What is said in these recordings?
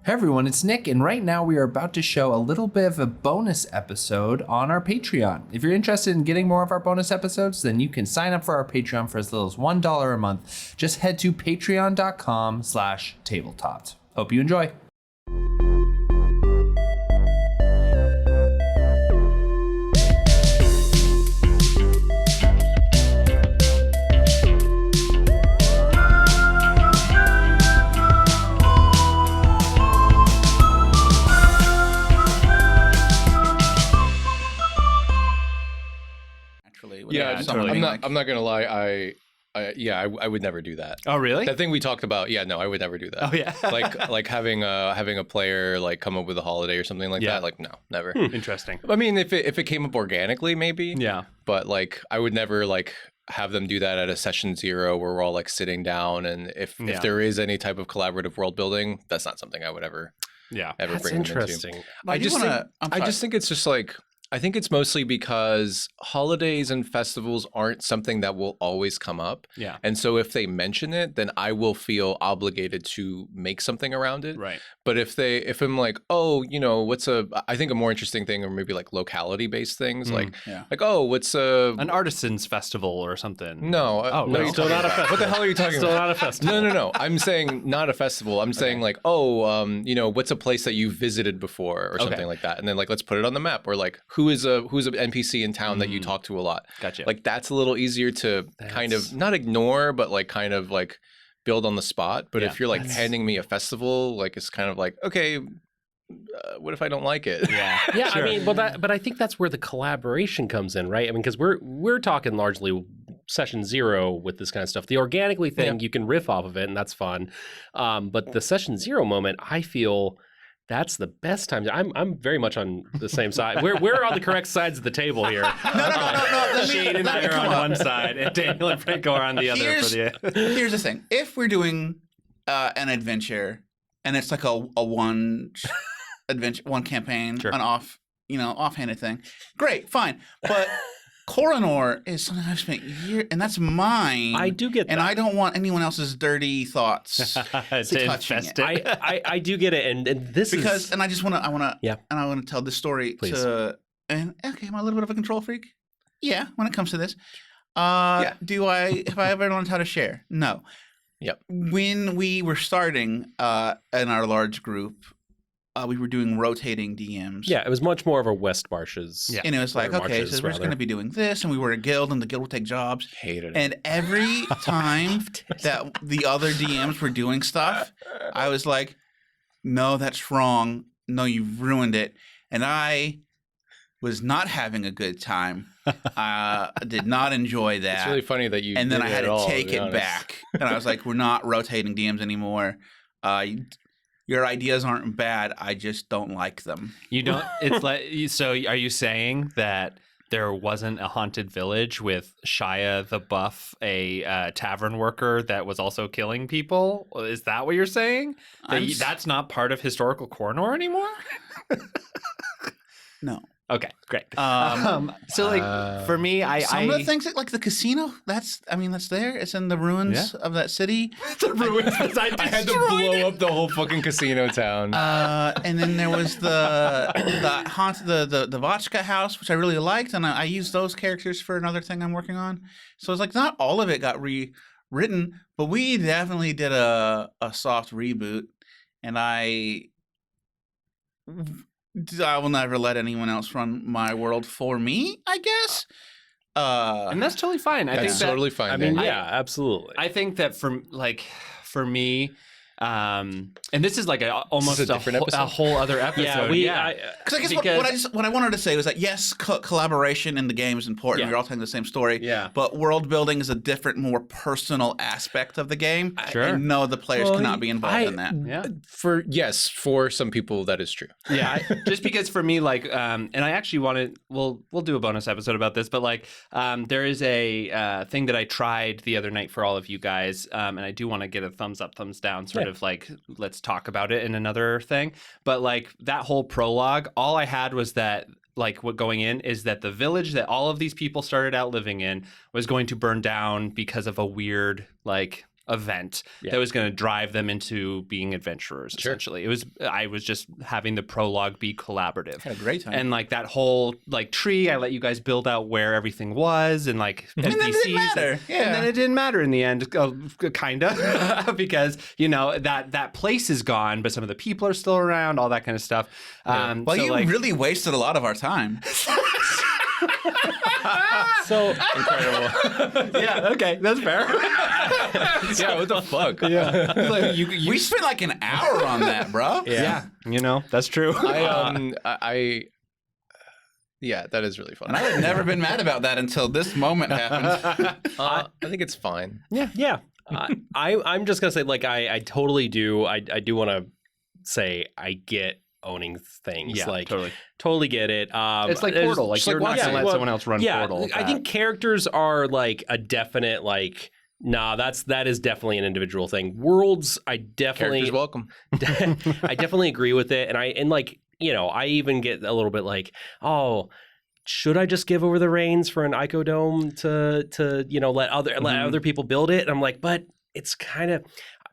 Hey everyone, it's Nick, and right now we are about to show a little bit of a bonus episode on our Patreon. If you're interested in getting more of our bonus episodes, then you can sign up for our Patreon for as little as $1 a month. Just head to patreon.com/tabletopped. Hope you enjoy. Yeah, totally. I'm not gonna lie. I would never do that. Oh, really? That thing we talked about. Yeah, no, I would never do that. Oh, yeah. like having a player like come up with a holiday or something like that. Like, no, never. Interesting. I mean, if it came up organically, maybe. Yeah. But like, I would never like have them do that at a session 0 where we're all like sitting down, and if there is any type of collaborative world building, that's not something I would ever That's bring interesting. them into. I just think it's just like. I think it's mostly because holidays and festivals aren't something that will always come up. Yeah. And so if they mention it, then I will feel obligated to make something around it. Right. But if I'm like, oh, I think a more interesting thing, or maybe like locality based things, what's an artisans festival or something? No. No, still not a festival. What the hell are you talking Still about? not a festival. No. I'm saying not a festival. I'm saying like, what's a place that you visited before or something like that, and then like let's put it on the map, or like who's an NPC in town that you talk to a lot. Gotcha. Like that's a little easier to kind of not ignore, but like kind of like build on the spot. But if you're like handing me a festival, like it's kind of like, okay, what if I don't like it? Yeah. Yeah, Sure. I mean, but I think that's where the collaboration comes in, right? I mean, because we're talking largely session 0 with this kind of stuff. The organically thing, you can riff off of it, and that's fun. But the session 0 moment, I feel that's the best time. I'm very much on the same side. We're on the correct sides of the table here. No. Shane and I are on one side, and Daniel and Franco are on the other. Here's the thing: if we're doing an adventure, and it's like a one adventure, one campaign, an offhanded thing, great, fine. But Koronor is something I've spent years, and that's mine. I do get that. And I don't want anyone else's dirty thoughts touching it. I do get it, and this is and I just want to tell this story Please. am I a little bit of a control freak? Yeah, when it comes to this. Have I ever learned how to share? No. Yep. When we were starting in our large group, we were doing rotating DMs. Yeah, it was much more of a West Marches. And it was like, okay, Marches, so we're just going to be doing this, and we were a guild, and the guild would take jobs. Hated it. And every time that the other DMs were doing stuff, I was like, no, that's wrong. No, you've ruined it. And I was not having a good time. I did not enjoy that. It's really funny that you. And then did I had it to all, take be it honest. back. And I was like, we're not rotating DMs anymore. Your ideas aren't bad. I just don't like them. You don't. It's like. So, are you saying that there wasn't a haunted village with Shia the Buff, a tavern worker that was also killing people? Is that what you're saying? That's not part of historical Koronor anymore? No. Okay, great. So like for me, some of the things like the casino, that's there. It's in the ruins of that city. the ruins. I had to blow up the whole fucking casino town. And then there was the Vodka house, which I really liked, and I used those characters for another thing I'm working on. So it's like not all of it got rewritten, but we definitely did a soft reboot, and I will never let anyone else run my world for me, I guess. And that's totally fine. That's totally fine. I mean, Dan. yeah, absolutely. I think that for me, and this is like almost a whole other episode. Because I guess what I wanted to say was that yes, collaboration in the game is important. We're all telling the same story. Yeah. But world building is a different, more personal aspect of the game. Sure. And no, the players cannot be involved in that. Yeah. For some people that is true. Yeah. Just because for me, like, and I actually wanted, we'll do a bonus episode about this, but like, there is a thing that I tried the other night for all of you guys, and I do want to get a thumbs up, thumbs down, sort of like, let's talk about it in another thing. But like that whole prologue, all I had was that like what going in is that the village that all of these people started out living in was going to burn down because of a weird like event Yeah. that was going to drive them into being adventurers. Sure. Essentially, I was just having the prologue be collaborative. Had a great time. And like that whole like tree, I let you guys build out where everything was and like NPCs. And then it didn't matter. Yeah. And then it didn't matter in the end, kind of, because that place is gone, but some of the people are still around, all that kind of stuff. Well, so, you like, really wasted a lot of our time. So Incredible. yeah, okay, that's fair. Yeah, what the fuck? Yeah, like, you We spent like an hour on that, bro. yeah, that's true. Yeah, that is really fun. And I had never been mad about that until this moment happened. I think it's fine. yeah, I'm just gonna say like I totally do. I do want to say I get owning things. Yeah, like totally get it. It's like there's- Portal. Like just you're like not gonna Watson. let someone else run yeah, Portal. with I that. think characters are like a definite like. Nah, that is definitely an individual thing. Worlds, I definitely Characters welcome. I definitely agree with it, and I even get a little bit like, oh, should I just give over the reins for an Ico Dome to let other people build it? And I'm like, but it's kind of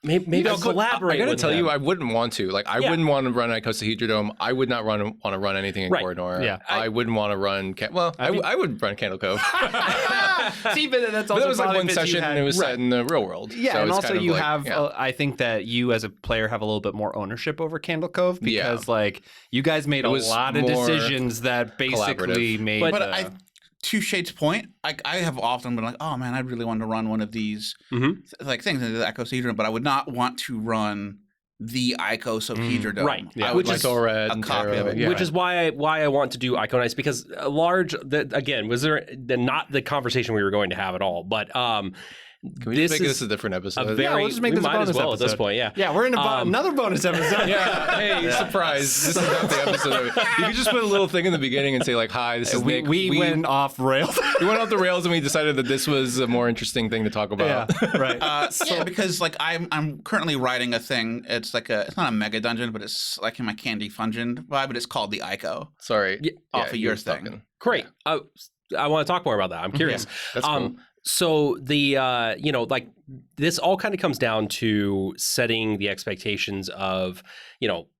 maybe I'll collaborate. I gotta with tell you, them. I wouldn't want to. Like, I wouldn't want to run Icosahedra Dome. I would not want to run anything in Right. Corridor. Yeah. I wouldn't want to run. I would run Candle Cove. See, but that's But also that was like probably one because you session, had- and it was set in the real world. Yeah, so and it's also kind of you like, have. yeah. I think that you as a player have a little bit more ownership over Candle Cove because, like, you guys made It a was lot of more decisions that basically collaborative. made. But to Shade's point, I have often been like, oh man, I really want to run one of these like things in the icosahedron, but I would not want to run the icosahedron dome. Right. Yeah. I would Which like is Torad a and copy of Terra, it. yeah. Which is why I want to do Iconice, because again, was there not the conversation we were going to have at all, but Can we just make this a different episode? Yeah, we'll just make we this a might as bonus well at this episode. point, yeah. yeah, we're in another bonus episode. Yeah. Hey, surprise! This is not the episode. You could just put a little thing in the beginning and say like, "Hi, this is Nick." we went off rails. We went off the rails and we decided that this was a more interesting thing to talk about. yeah, right. Yeah, because like I'm currently writing a thing. It's like it's not a mega dungeon, but it's like in my Candy Fungin vibe, but it's called the Ico. Sorry. Off of you your were thing. talking. Great. I want to talk more about that. I'm curious. That's cool. So the like this all kind of comes down to setting the expectations of,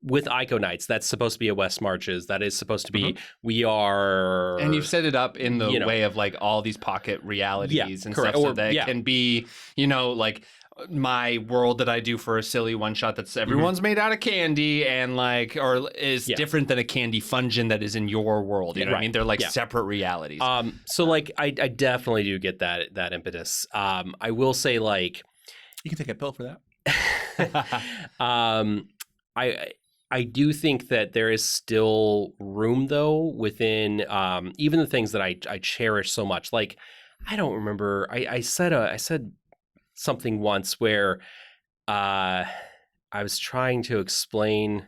with Ico Nights, that's supposed to be a West Marches. That is supposed to be we are, And you've set it up in the you know. way of like all these pocket realities Yeah, and correct. stuff so Or- that it yeah. can be, like my world that I do for a silly one shot that's everyone's made out of candy and like or is Yeah. different than a candy fungin that is in your world. You know what I Right. mean? They're like Yeah. separate realities. so like I definitely do get that impetus. I will say like You can take a pill for that. I do think that there is still room though within even the things that I cherish so much. Like I don't remember. I said something once where I was trying to explain.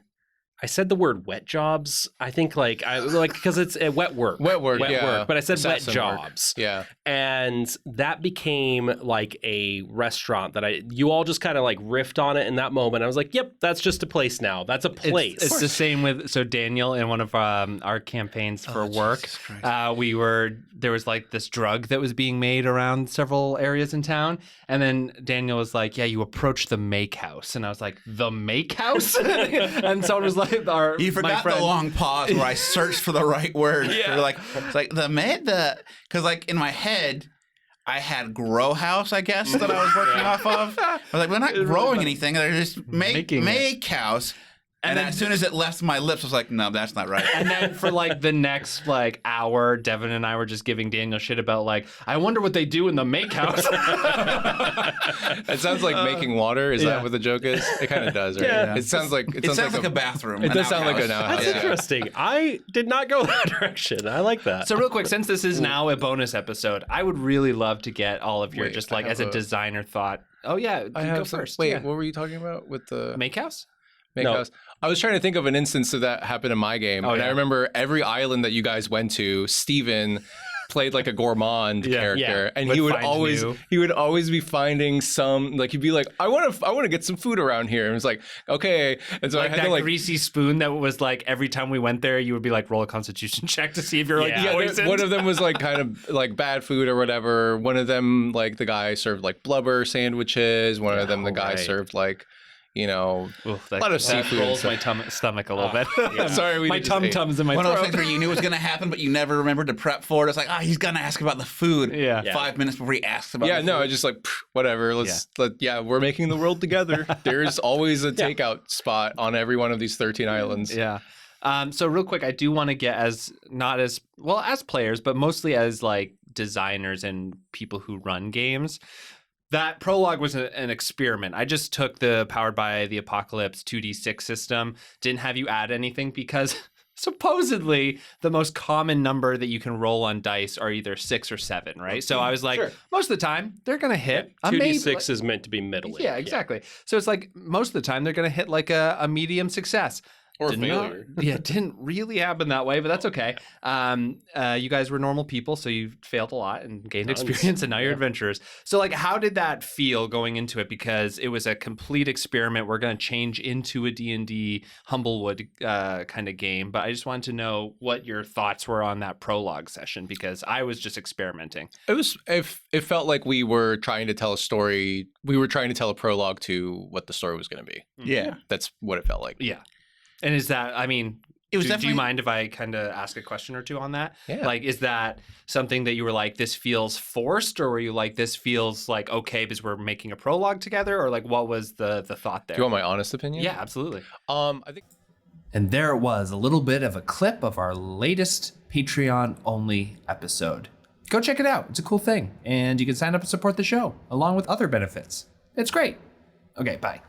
I said the word wet jobs. I think because it's wet work. Wet work, yeah. But I said wet Assassin work. jobs. Yeah. And that became like a restaurant that you all just kind of like riffed on it in that moment. I was like, yep, that's just a place now. That's a place. It's the same with Daniel in one of our campaigns for work. Jesus Christ. There was like this drug that was being made around several areas in town, and then Daniel was like, "Yeah, you approach the make house," and I was like, "The make house," and someone was like, You my forgot friend, the long pause where I searched for the right word. Yeah. It's like because like in my head, I had grow house, I guess, that I was working off of. I was like, we're not growing anything. They're just Making it. make house. And then- as soon as it left my lips, I was like, no, that's not right. And then for like the next like hour, Devin and I were just giving Daniel shit about like, I wonder what they do in the make house. It sounds like making water. Is yeah. that what the joke is? It kind of does, right? Yeah. It sounds like It sounds like a bathroom. It an does sound like an outhouse. outhouse. That's Yeah. interesting. I did not go that direction. I like that. So real quick, since this is now a bonus episode, I would really love to get all of your Wait, just I like have as a a- designer thought. Oh yeah, you I go have first. Wait, yeah. what were you talking about with the Make house? make No. house? I was trying to think of an instance of that happened in my game, Oh, and yeah. I remember every island that you guys went to, Steven played like a gourmand character, and Would he would find always be finding some, like he'd be like, I want to get some food around here, and it's like, okay, and so Like I had that to like. greasy spoon that was like every time we went there, you would be like, roll a constitution check to see if you're like Yeah. poisoned. One of them was like kind of like bad food or whatever. One of them, like the guy served like blubber sandwiches. One of them, the guy right. served like, you know, Oof, a lot of that seafood. rolls and my stomach a little bit. Sorry, we my just ate. tum-tums in my One of those throat. things where you knew it was going to happen, but you never remembered to prep for it. It's like, he's going to ask about the food. Yeah. 5 minutes before he asks about Yeah, the no, food. I just like whatever. We're making the world together. There's always a takeout spot on every one of these 13 islands. Yeah. So real quick, I do want to get as players, but mostly as like designers and people who run games. That prologue was an experiment. I just took the Powered by the Apocalypse 2d6 system, didn't have you add anything because supposedly the most common number that you can roll on dice are either 6 or 7, right? So I was like, most of the time they're going to hit. 2d6 is meant to be middling. Yeah, exactly. So it's like most of the time they're going to hit like a medium success. Or Did not- failure. it didn't really happen that way, but that's okay. You guys were normal people, so you failed a lot and gained Tons. experience, and now you're adventurers. So, like, how did that feel going into it? Because it was a complete experiment. We're going to change into a D&D Humblewood kind of game, but I just wanted to know what your thoughts were on that prologue session, because I was just experimenting. It felt like we were trying to tell a story. We were trying to tell a prologue to what the story was going to be. Yeah. That's what it felt like. Yeah. And is that, I mean, It was do you definitely- mind if I kind of ask a question or two on that? Yeah. Like, is that something that you were like, this feels forced, or were you like, this feels like okay because we're making a prologue together, or like, what was the thought there? Do you want my honest opinion? Yeah, absolutely. I think And there it was, a little bit of a clip of our latest Patreon-only episode. Go check it out. It's a cool thing. And you can sign up and support the show, along with other benefits. It's great. Okay, bye.